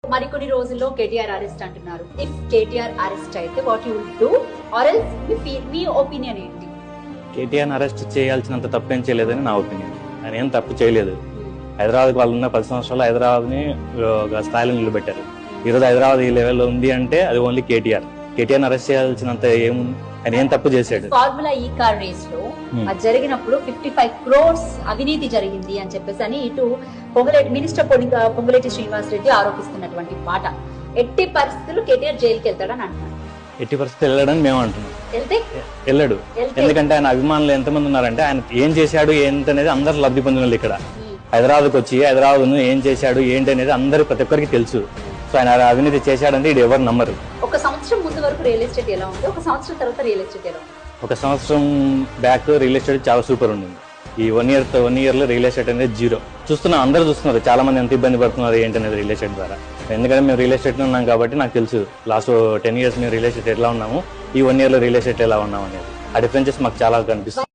మరికొన్ని రోజుల్లో కేటీఆర్ అరెస్ట్ అంటున్నారు. ఇఫ్ కేటీఆర్ అరెస్ట్ అయితే what you will do or else me opinion ఏంటి? కేటీఆర్ అరెస్ట్ చేయాల్సినంత తప్పేం చేయలేదని నా ఒపీనియన్. ఆయన ఏం తప్పు చేయలేదు. హైదరాబాద్ వాళ్ళు ఉన్న 10 సంవత్సరాలు హైదరాబాద్ ని ఒక స్థాయిలో నిలబెట్టారు. ఈ రోజు హైదరాబాద్ ఈ లెవెల్లో ఉంది అంటే అది ఓన్లీ కేటీఆర్. కేటీఆర్ అరెస్ట్ చేయాల్సినంత ఆయన ఏం తప్పు చేశాడు? ఫార్ములా ఈ కార్ రేస్ లో అది జరిగినప్పుడు 55 crores అవినీతి జరిగింది అని చెప్పేసి అని ఇటు మినిస్టర్ పొంగులేటి శ్రీనివాస్ రెడ్డి ఆరోపిస్తున్నటువంటి మాట. ఎట్టి పరిస్థితులు కేటీఆర్ జైలుకి వెళ్తాడని అంటున్నారు. ఎట్టి పరిస్థితులు వెళ్ళాడని మేము అంటున్నాం. వెళ్ళాడు. వెళ్తే ఎందుకంటే ఆయన అభిమానులు ఎంతమంది ఉన్నారంటే ఆయన ఏం చేశాడు ఏంటనేది అందరు లబ్ధి పొందిన ఇక్కడ హైదరాబాద్కి వచ్చి హైదరాబాద్ ఏం చేశాడు ఏంటి అనేది అందరు ప్రతి ఒక్కరికి తెలుసు. సో ఆయన అవినీతి చేశాడంటే ఇది ఎవరు నమ్మరు. ఒక సంవత్సరం ముందు వరకు రియల్ ఎస్టేట్ ఎలా ఉంది, ఒక సంవత్సరం తర్వాత రియల్ ఎస్టేట్ ఎలా ఉంది? ఒక సంవత్సరం బ్యాక్ రియల్ ఎస్టేట్ చాలా సూపర్ ఉండింది. ఈ 1 year లో రియల్ ఎస్టేట్ అనేది జీరో. చూస్తున్నాం, అందరూ చూస్తున్నారు చాలా మంది ఎంత ఇబ్బంది పడుతున్నారు ఏంటనేది రియల్ ఎస్టేట్ ద్వారా. ఎందుకంటే మేము రియల్ ఎస్టేట్ ఉన్నాం కాబట్టి నాకు తెలుసు లాస్ట్ 10 years మేము రియల్ ఎస్టేట్ ఎలా ఉన్నాము, ఈ 1 year లో రియల్ ఎస్టేట్ ఎలా ఉన్నాం అనేది. ఆ డిఫరెన్సెస్ మాకు చాలా కనిపిస్తుంది.